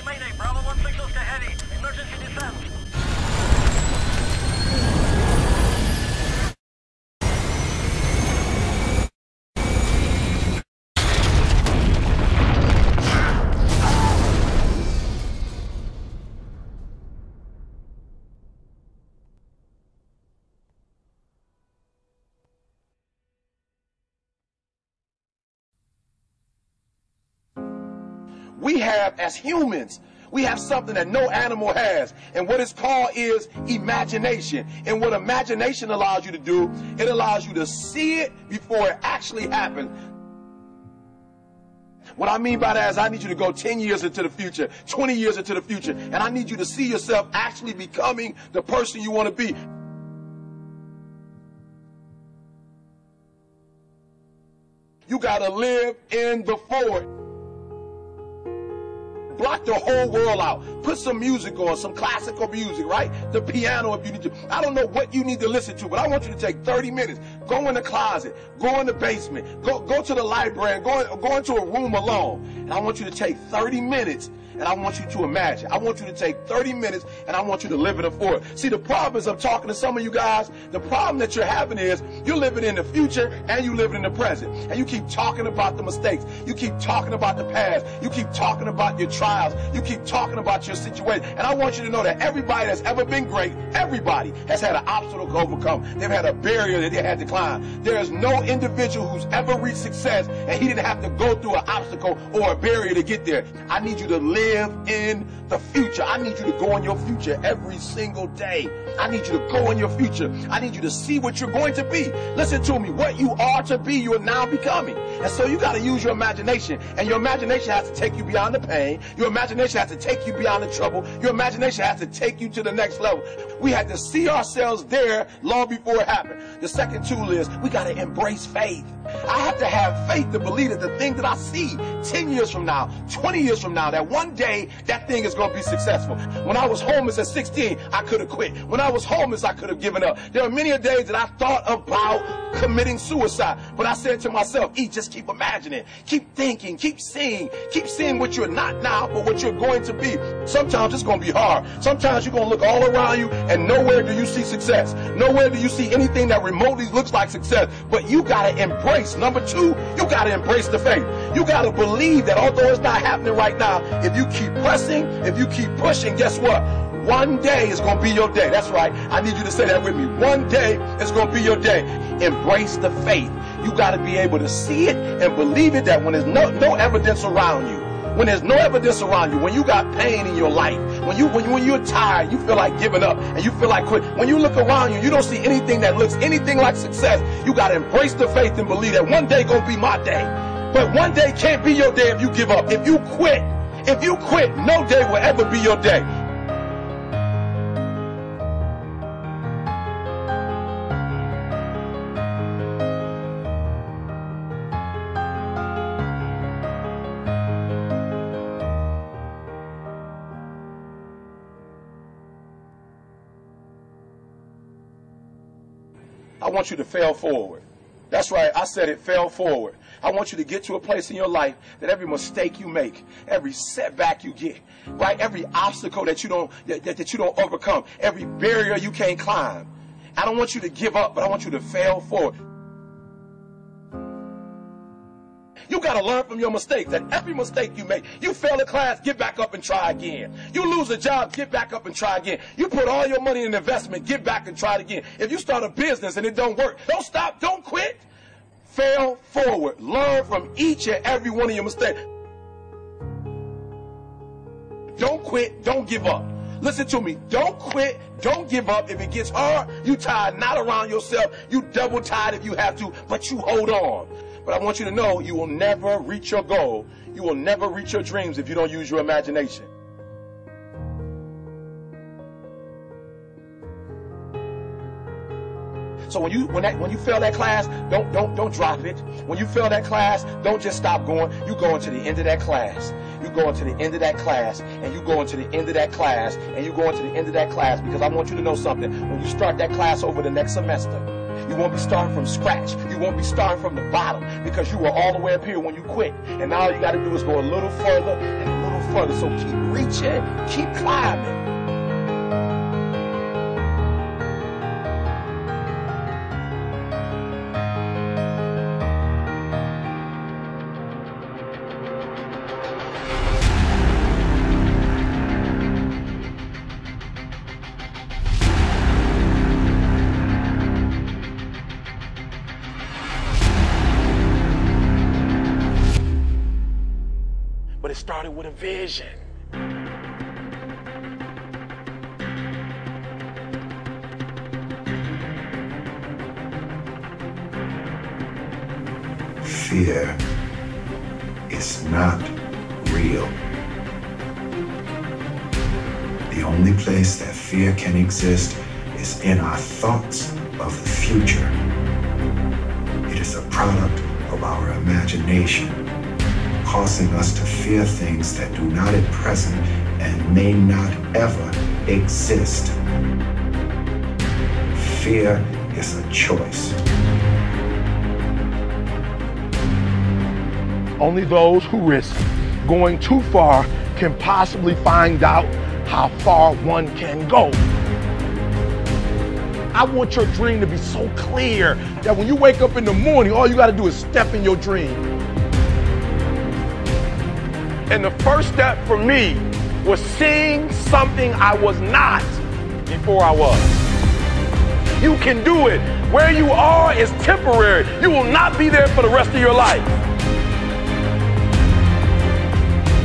Mayday, Bravo 16 Oscar Heavy. Emergency descent. We have, as humans, we have something that no animal has. And what it's called is imagination. And what imagination allows you to do, it allows you to see it before it actually happens. What I mean by that is I need you to go 10 years into the future, 20 years into the future, and I need you to see yourself actually becoming the person you want to be. You got to live in the forward. Block the whole world out. Put some music on, some classical music, right? The piano if you need to. I don't know what you need to listen to, but I want you to take 30 minutes. Go in the closet. Go in the basement. Go to the library. Go into a room alone. And I want you to take 30 minutes and I want you to imagine. I want you to take 30 minutes and I want you to live in the forward. See, the problem is I'm talking to some of you guys. The problem that you're having is you're living in the future and you living in the present. And you keep talking about the mistakes. You keep talking about the past. You keep talking about your trials. You keep talking about your situation. And I want you to know that everybody that's ever been great, everybody has had an obstacle to overcome. They've had a barrier that they had to climb. There is no individual who's ever reached success and he didn't have to go through an obstacle or a barrier to get there. I need you to live in the future. I need you to go in your future every single day. I need you to go in your future. I need you to see what you're going to be. Listen to me. What you are to be, you are now becoming. And so you got to use your imagination. And your imagination has to take you beyond the pain. Your imagination has to take you beyond the trouble. Your imagination has to take you to the next level. We had to see ourselves there long before it happened. The second tool is we got to embrace faith. I have to have faith to believe that the thing that I see 10 years from now, 20 years from now, that one day that thing is going to be successful. When I was homeless at 16, I could have quit. When I was homeless, I could have given up. There are many days that I thought about committing suicide. But I said to myself, just keep imagining, keep thinking, keep seeing what you're not now, but what you're going to be. Sometimes it's going to be hard. Sometimes you're going to look all around you and nowhere do you see success. Nowhere do you see anything that remotely looks like success. But you got to embrace. Number two, you got to embrace the faith. You got to believe that although it's not happening right now, if you keep pressing, if you keep pushing, guess what? One day is going to be your day. That's right. I need you to say that with me. One day is going to be your day. Embrace the faith. You got to be able to see it and believe it, that when there's no evidence around you, when there's no evidence around you, when you got pain in your life, when you're tired, you feel like giving up and you feel like quit. When you look around you, you don't see anything that looks anything like success. You got to embrace the faith and believe that one day going to be my day. But one day can't be your day if you give up. If you quit, no day will ever be your day. I want you to fail forward. That's right, I said it, fail forward. I want you to get to a place in your life that every mistake you make, every setback you get, right, every obstacle that you don't overcome, every barrier you can't climb. I don't want you to give up, but I want you to fail forward. You got to learn from your mistakes, that every mistake you make, you fail a class, get back up and try again. You lose a job, get back up and try again. You put all your money in investment, get back and try it again. If you start a business and it don't work, don't stop, don't quit. Fail forward. Learn from each and every one of your mistakes. Don't quit, don't give up. Listen to me, don't quit, don't give up. If it gets hard, you tie a knot around yourself, you double tie it if you have to, but you hold on. But I want you to know you will never reach your goal. You will never reach your dreams if you don't use your imagination. So when you fail that class, don't drop it. When you fail that class, don't just stop going. You go into the end of that class. You go into the end of that class, and you go into the end of that class, and you go into the end of that class, because I want you to know something. When you start that class over the next semester, you won't be starting from scratch. You won't be starting from the bottom, because you were all the way up here when you quit. And now all you got to do is go a little further and a little further. So keep reaching, keep climbing. But it started with a vision. Fear is not real. The only place that fear can exist is in our thoughts of the future. It is a product of our imagination, causing us to fear things that do not at present and may not ever exist. Fear is a choice. Only those who risk going too far can possibly find out how far one can go. I want your dream to be so clear that when you wake up in the morning, all you got to do is step in your dream. And the first step for me was seeing something I was not before I was. You can do it. Where you are is temporary. You will not be there for the rest of your life.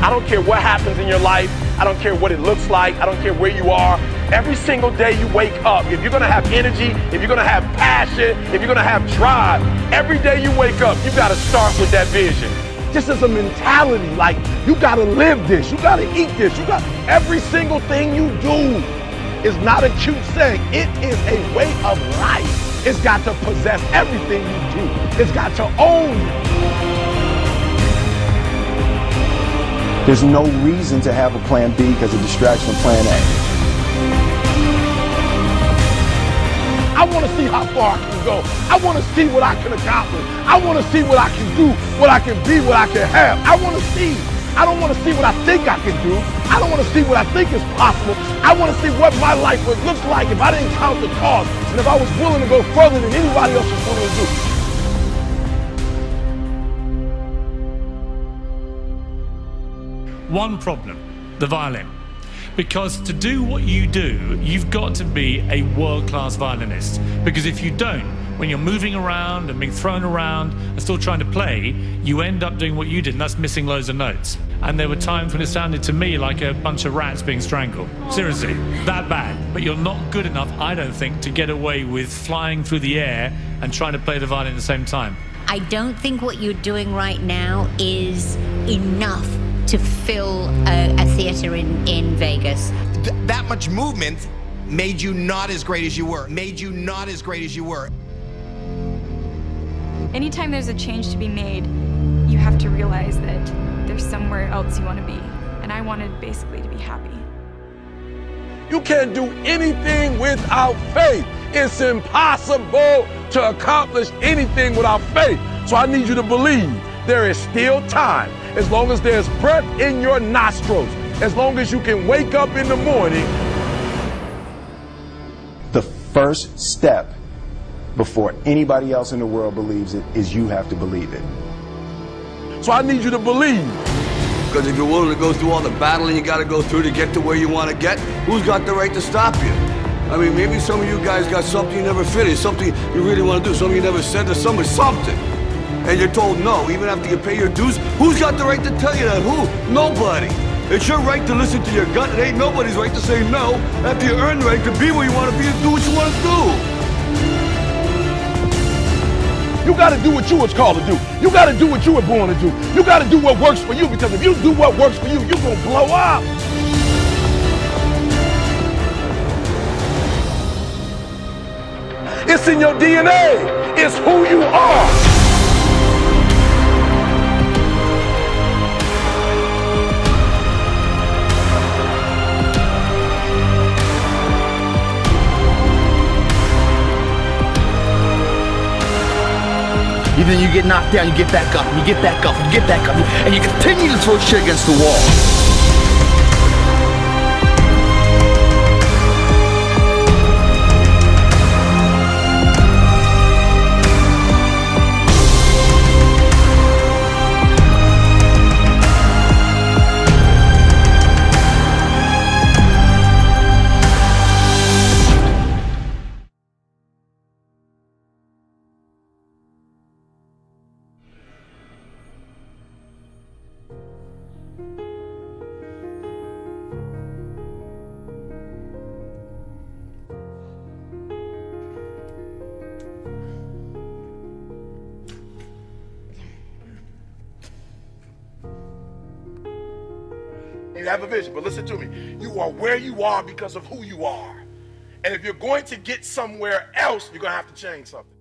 I don't care what happens in your life. I don't care what it looks like. I don't care where you are. Every single day you wake up, if you're gonna have energy, if you're gonna have passion, if you're gonna have drive, every day you wake up, you gotta start with that vision. This is a mentality, like you gotta live this, you gotta eat this, you got every single thing you do is not a cute saying. It is a way of life. It's got to possess everything you do. It's got to own you. There's no reason to have a plan B because of distraction of plan A. I want to see how far I can go. I want to see what I can accomplish. I want to see what I can do, what I can be, what I can have. I want to see. I don't want to see what I think I can do. I don't want to see what I think is possible. I want to see what my life would look like if I didn't count the cost and if I was willing to go further than anybody else was willing to do. One problem, the violin. Because to do what you do, you've got to be a world-class violinist. Because if you don't, when you're moving around and being thrown around and still trying to play, you end up doing what you did, and that's missing loads of notes. And there were times when it sounded to me like a bunch of rats being strangled. Seriously, that bad. But you're not good enough, I don't think, to get away with flying through the air and trying to play the violin at the same time. I don't think what you're doing right now is enough to fill a theater in Vegas. That much movement made you not as great as you were. Made you not as great as you were. Anytime there's a change to be made, you have to realize that there's somewhere else you want to be. And I wanted basically to be happy. You can't do anything without faith. It's impossible to accomplish anything without faith. So I need you to believe there is still time. As long as there's breath in your nostrils, as long as you can wake up in the morning. The first step before anybody else in the world believes it is you have to believe it. So I need you to believe. Because if you're willing to go through all the battling you got to go through to get to where you want to get, who's got the right to stop you? I mean, maybe some of you guys got something you never finished, something you really want to do, something you never said to somebody, something. And you're told no, even after you pay your dues. Who's got the right to tell you that? Who? Nobody. It's your right to listen to your gut. It ain't nobody's right to say no after you earn the right to be where you want to be and do what you want to do. You got to do what you was called to do. You got to do what you were born to do. You got to do what works for you, because if you do what works for you, you're going to blow up. It's in your DNA. It's who you are. Even you get knocked down, you get back up, and you get back up, and you get back up, and you continue to throw shit against the wall. You have a vision, but listen to me. You are where you are because of who you are. And if you're going to get somewhere else, you're going to have to change something.